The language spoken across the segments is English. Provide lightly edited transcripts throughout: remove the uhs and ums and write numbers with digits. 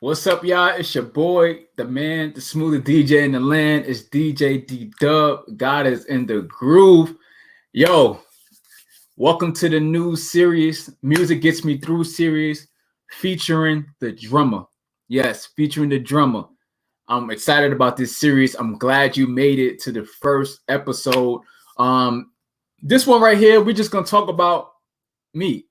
What's up, y'all? It's your boy, the man, the smoothest DJ in the land. It's DJ D Dub. God is in the groove. Yo, welcome to the new series, Music Gets Me Through series, featuring the drummer. Yes, featuring the drummer. I'm excited about this series. I'm glad you made it to the first episode. This one right here, we're just gonna talk about me.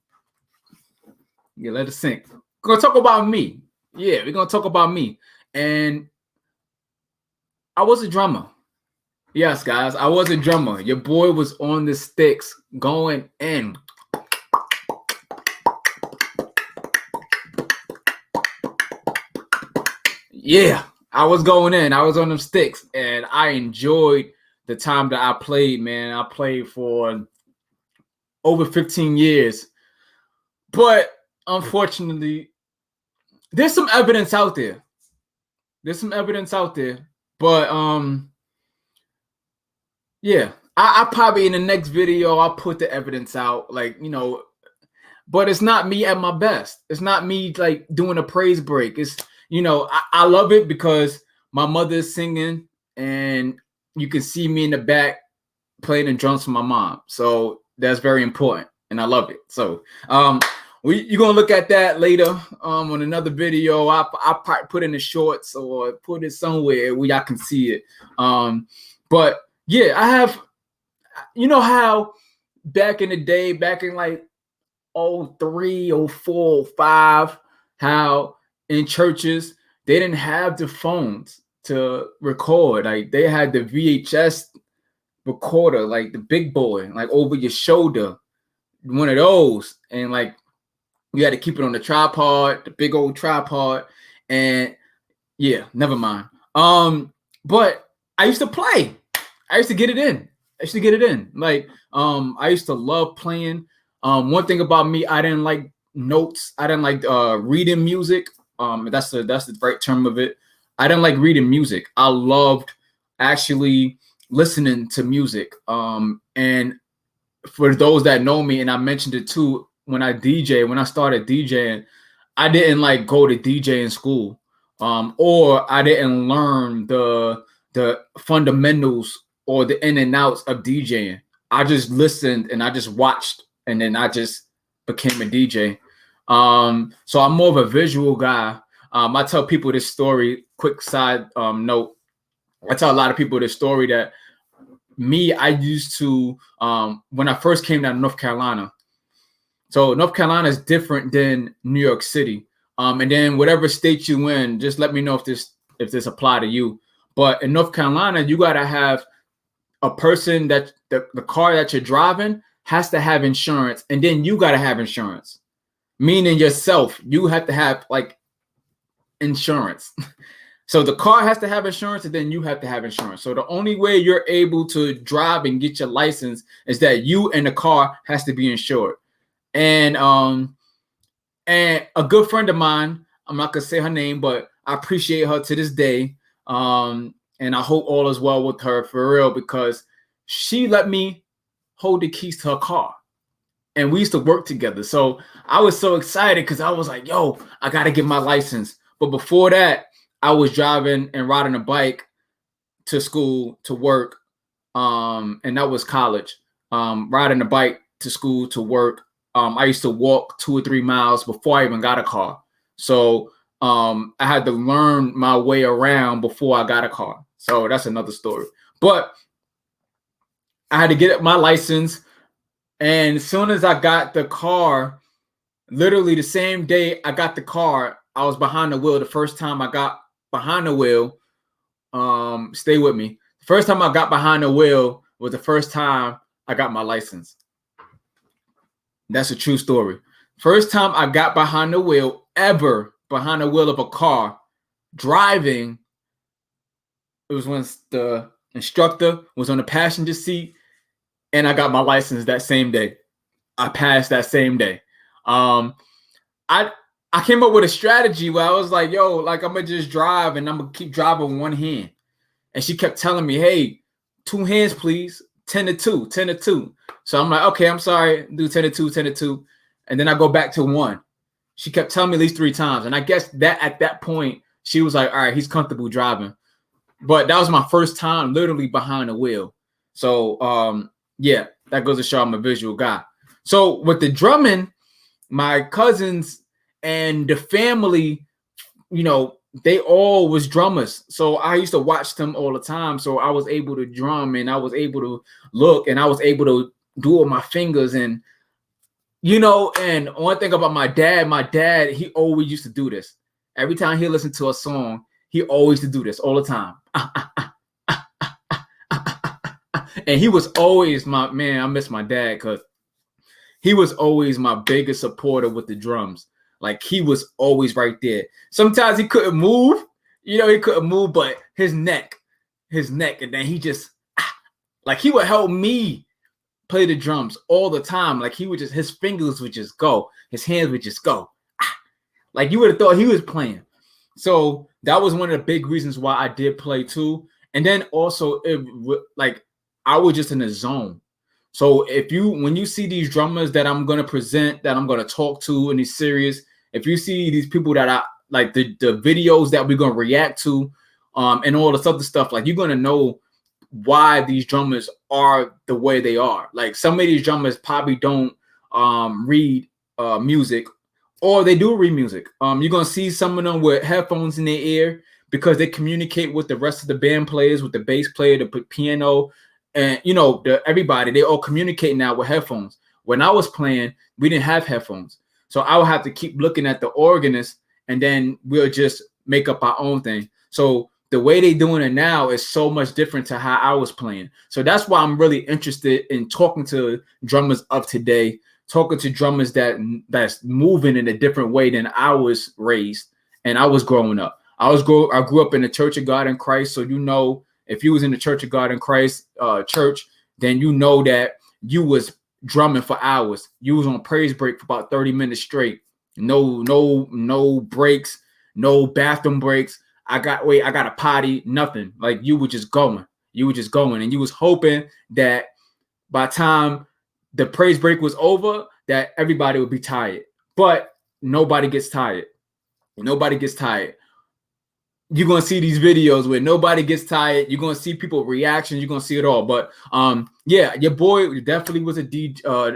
Yeah, let it sink. We're gonna talk about me. Yeah, we're gonna talk about me. And I was a drummer. Yes, guys, I was a drummer. Your boy was on the sticks going in. Yeah, I was going in. I was on them sticks, and I enjoyed the time that I played, man. I played for over 15 years. But unfortunately, there's some evidence out there. There's some evidence out there. But yeah, I probably in the next video I'll put the evidence out, but it's not me at my best. It's not me like doing a praise break. It's I love it because my mother is singing and you can see me in the back playing the drums for my mom. So that's very important and I love it. So you're gonna look at that later on another video. I probably put in the shorts or put it somewhere where y'all can see it. But yeah, I have, how back in the day, back in like 03, 04, 05, how in churches, they didn't have the phones to record. Like they had the VHS recorder, like the big boy, like over your shoulder, one of those. And like, you had to keep it on the tripod, the big old tripod. And yeah, never mind. But I used to play. I used to get it in. Like, I used to love playing. One thing about me, I didn't like notes. I didn't like reading music. That's the right term of it. I didn't like reading music. I loved actually listening to music. And for those that know me, and I mentioned it too, when I started DJing, I didn't like go to DJing school. Or I didn't learn the fundamentals or the in and outs of DJing. I just listened and I just watched, and then I just became a DJ. So I'm more of a visual guy. I tell people this story. Quick side note: I tell a lot of people this story that I used to when I first came down to North Carolina. So North Carolina is different than New York City. And then whatever state you in, just let me know if this apply to you. But in North Carolina, you gotta have a person that the car that you're driving has to have insurance, and then you gotta have insurance. Meaning yourself, you have to have like insurance. So the car has to have insurance, and then you have to have insurance. So the only way you're able to drive and get your license is that you and the car has to be insured. And a good friend of mine, I'm not gonna say her name, but I appreciate her to this day. And I hope all is well with her for real, because she let me hold the keys to her car. And we used to work together. So I was so excited because I was like, yo, I got to get my license. But before that, I was driving and riding a bike to school, to work. And that was college. Riding a bike to school, to work. I used to walk 2 or 3 miles before I even got a car. So I had to learn my way around before I got a car. So that's another story. But I had to get my license. And as soon as I got the car, literally the same day I got the car, I was behind the wheel. The first time I got behind the wheel, stay with me. The first time I got behind the wheel was the first time I got my license. That's a true story. First time I got behind the wheel, ever behind the wheel of a car, driving, it was when the instructor was on the passenger seat, and I got my license that same day. I passed that same day. I came up with a strategy where I was like, yo, like I'm gonna just drive and I'm gonna keep driving with one hand. And she kept telling me, hey, 2 hands, please. 10 to 2, 10 to 2. So I'm like, okay, I'm sorry, do 10 to 2, 10 to 2. And then I go back to 1. She kept telling me at least 3 times. And I guess that at that point, she was like, all right, he's comfortable driving. But that was my first time literally behind the wheel. So yeah, that goes to show I'm a visual guy. So with the drumming, my cousins and the family, you know, they all was drummers. So I used to watch them all the time. So I was able to drum and I was able to look and I was able to do it with my fingers. And, you know, and one thing about my dad, he always used to do this. Every time he listened to a song, he always used to do this all the time. And he was always my man. I miss my dad because he was always my biggest supporter with the drums. Like he was always right there. Sometimes he couldn't move, you know, he couldn't move, but his neck, and then he just like he would help me play the drums all the time. Like he would just, his fingers would just go, his hands would just go. Like you would have thought he was playing. So that was one of the big reasons why I did play too. And then also like I was just in the zone. So when you see these drummers that I'm going to present, that I'm going to talk to in these series, if you see these people that I like the videos that we're going to react to, and all this other stuff, like you're going to know why these drummers are the way they are. Like some of these drummers probably don't read music, or they do read music. You're going to see some of them with headphones in their ear because they communicate with the rest of the band players, with the bass player, the piano, and you know, everybody, they all communicate now with headphones. When I was playing, we didn't have headphones. So I would have to keep looking at the organist and then we'll just make up our own thing. So the way they doing it now is so much different to how I was playing. So that's why I'm really interested in talking to drummers of today, talking to drummers that's moving in a different way than I was raised and I was growing up. I grew up in the Church of God in Christ. So, you know, if you was in the Church of God in Christ church, then you know that you was drumming for hours. You was on praise break for about 30 minutes straight. No breaks, no bathroom breaks. I got a potty, nothing. Like you were just going. And you was hoping that by the time the praise break was over, that everybody would be tired. But nobody gets tired. You're gonna see these videos where nobody gets tired. You're gonna see people reactions. You're gonna see it all. But yeah, your boy definitely was a DJ.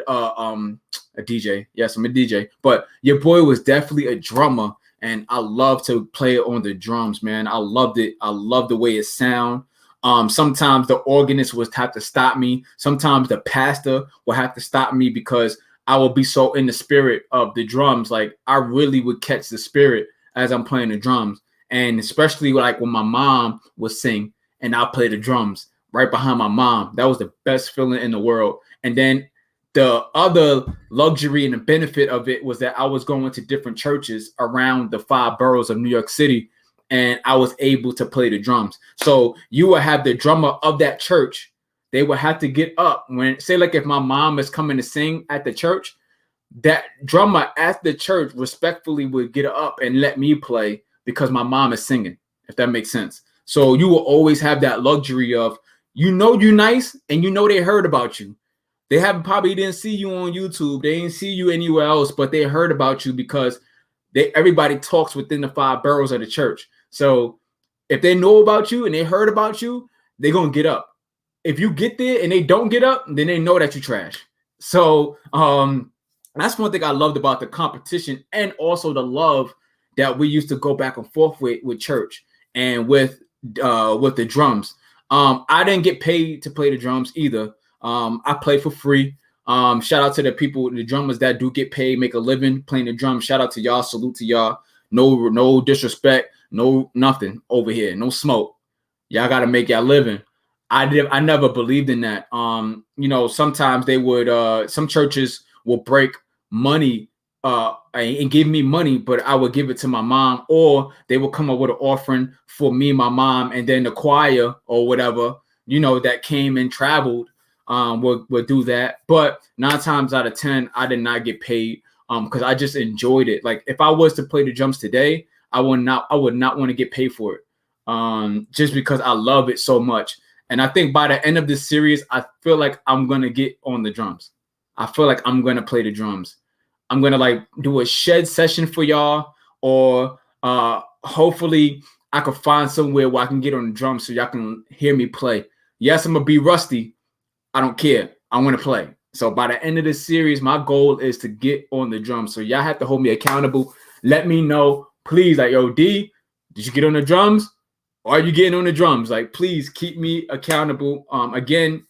Yes, I'm a DJ. But your boy was definitely a drummer, and I love to play on the drums, man. I loved it. I love the way it sound. Sometimes the organist would have to stop me. Sometimes the pastor would have to stop me because I would be so in the spirit of the drums. Like I really would catch the spirit as I'm playing the drums. And especially like when my mom would sing and I play the drums right behind my mom, that was the best feeling in the world. And then the other luxury and the benefit of it was that I was going to different churches around the 5 boroughs of New York City, and I was able to play the drums. So you would have the drummer of that church. They would have to get up when, say, like if my mom is coming to sing at the church, that drummer at the church respectfully would get up and let me play because my mom is singing, if that makes sense. So you will always have that luxury of, you know, you're nice and you know they heard about you. They probably didn't see you on YouTube. They didn't see you anywhere else, but they heard about you because everybody talks within the 5 boroughs of the church. So if they know about you and they heard about you, they're going to get up. If you get there and they don't get up, then they know that you trash. So that's one thing I loved about the competition, and also the love that we used to go back and forth with church and with the drums. I didn't get paid to play the drums either. I play for free. Shout out to the people, the drummers that do get paid, make a living playing the drums. Shout out to y'all. Salute to y'all. No disrespect. No nothing over here. No smoke. Y'all got to make y'all living. I never believed in that. You know, sometimes they would some churches will break money and give me money, but I would give it to my mom, or they would come up with an offering for me, my mom, and then the choir or whatever, you know, that came and traveled would do that. But 9 times out of 10, I did not get paid because I just enjoyed it. Like if I was to play the drums today, I would not want to get paid for it just because I love it so much. And I think by the end of this series, I feel like I'm going to get on the drums. I feel like I'm going to play the drums. I'm gonna like do a shed session for y'all, or hopefully I can find somewhere where I can get on the drums so y'all can hear me play. Yes, I'm gonna be rusty. I don't care. I want to play. So by the end of this series, my goal is to get on the drums. So y'all have to hold me accountable. Let me know, please. Like, yo, D, did you get on the drums? Or are you getting on the drums? Like, please keep me accountable. Again,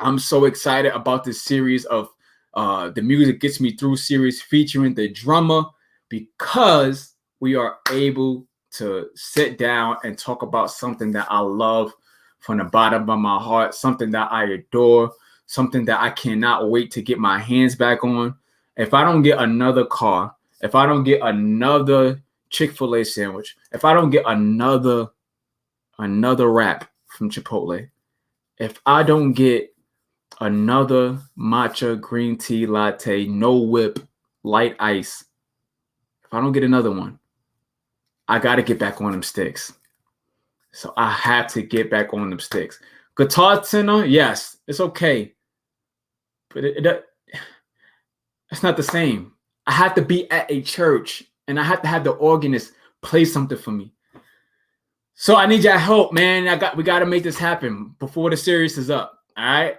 I'm so excited about this series of the Music Gets Me Through series featuring the drummer, because we are able to sit down and talk about something that I love from the bottom of my heart, something that I adore, something that I cannot wait to get my hands back on. If I don't get another car, if I don't get another Chick-fil-A sandwich, if I don't get another wrap from Chipotle, if I don't get another matcha green tea latte, no whip, light ice, if I don't get another one, I got to get back on them sticks. So I have to get back on them sticks. Guitar tenor, yes, it's okay. But it's not the same. I have to be at a church and I have to have the organist play something for me. So I need your help, man. We got to make this happen before the series is up. All right.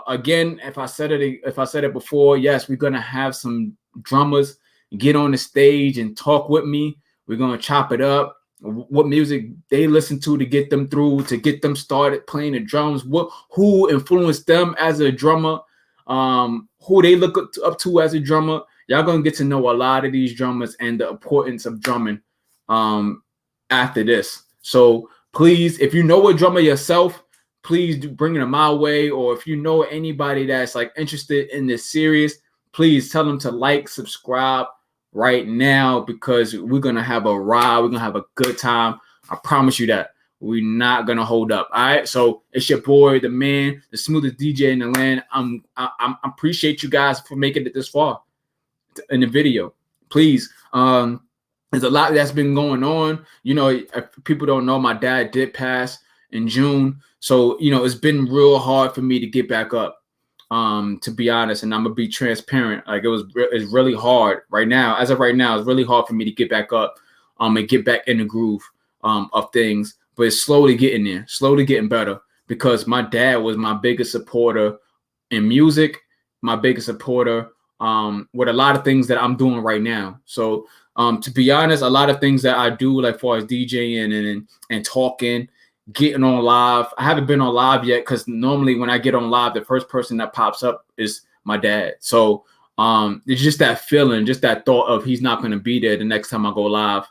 Again, if I said it before, yes, we're gonna have some drummers get on the stage and talk with me. We're gonna chop it up. What music they listen to get them through, to get them started playing the drums. Who influenced them as a drummer? Who they look up to as a drummer. Y'all gonna get to know a lot of these drummers and the importance of drumming after this. So please, if you know a drummer yourself, please bring them my way. Or if you know anybody that's like interested in this series, please tell them to like, subscribe right now, because we're gonna have a ride. We're gonna have a good time. I promise you that. We're not gonna hold up. All right. So it's your boy, the man, the smoothest DJ in the land. I appreciate you guys for making it this far in the video. Please, there's a lot that's been going on. You know, if people don't know, my dad did pass in June. So, you know, it's been real hard for me to get back up, to be honest. And I'm going to be transparent. Like, it's really hard right now. As of right now, it's really hard for me to get back up and get back in the groove of things. But it's slowly getting there, slowly getting better, because my dad was my biggest supporter in music, my biggest supporter with a lot of things that I'm doing right now. So, to be honest, a lot of things that I do, like far as DJing and talking, getting on live. I haven't been on live yet, because normally when I get on live, the first person that pops up is my dad. So it's just that feeling, just that thought of he's not going to be there the next time I go live.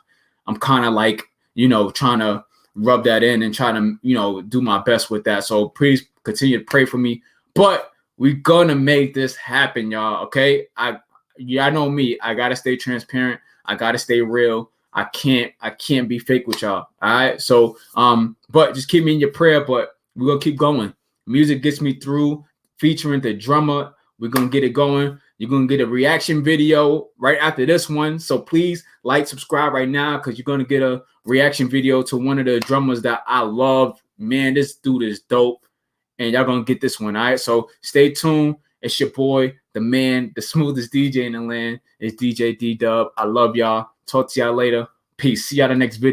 I'm kind of like, you know, trying to rub that in and try to, you know, do my best with that. So please continue to pray for me. But we're gonna make this happen, y'all. Okay. I know me. I gotta stay transparent. I gotta stay real. I can't be fake with y'all. All right. So but just keep me in your prayer. But we're gonna keep going. Music Gets Me Through, featuring the drummer. We're gonna get it going. You're gonna get a reaction video right after this one. So please like, subscribe right now, because you're gonna get a reaction video to one of the drummers that I love. Man, this dude is dope. And y'all gonna get this one. All right. So stay tuned. It's your boy, the man, the smoothest DJ in the land. It's DJ D-Dub. I love y'all. Talk to y'all later. Peace. See y'all the next video.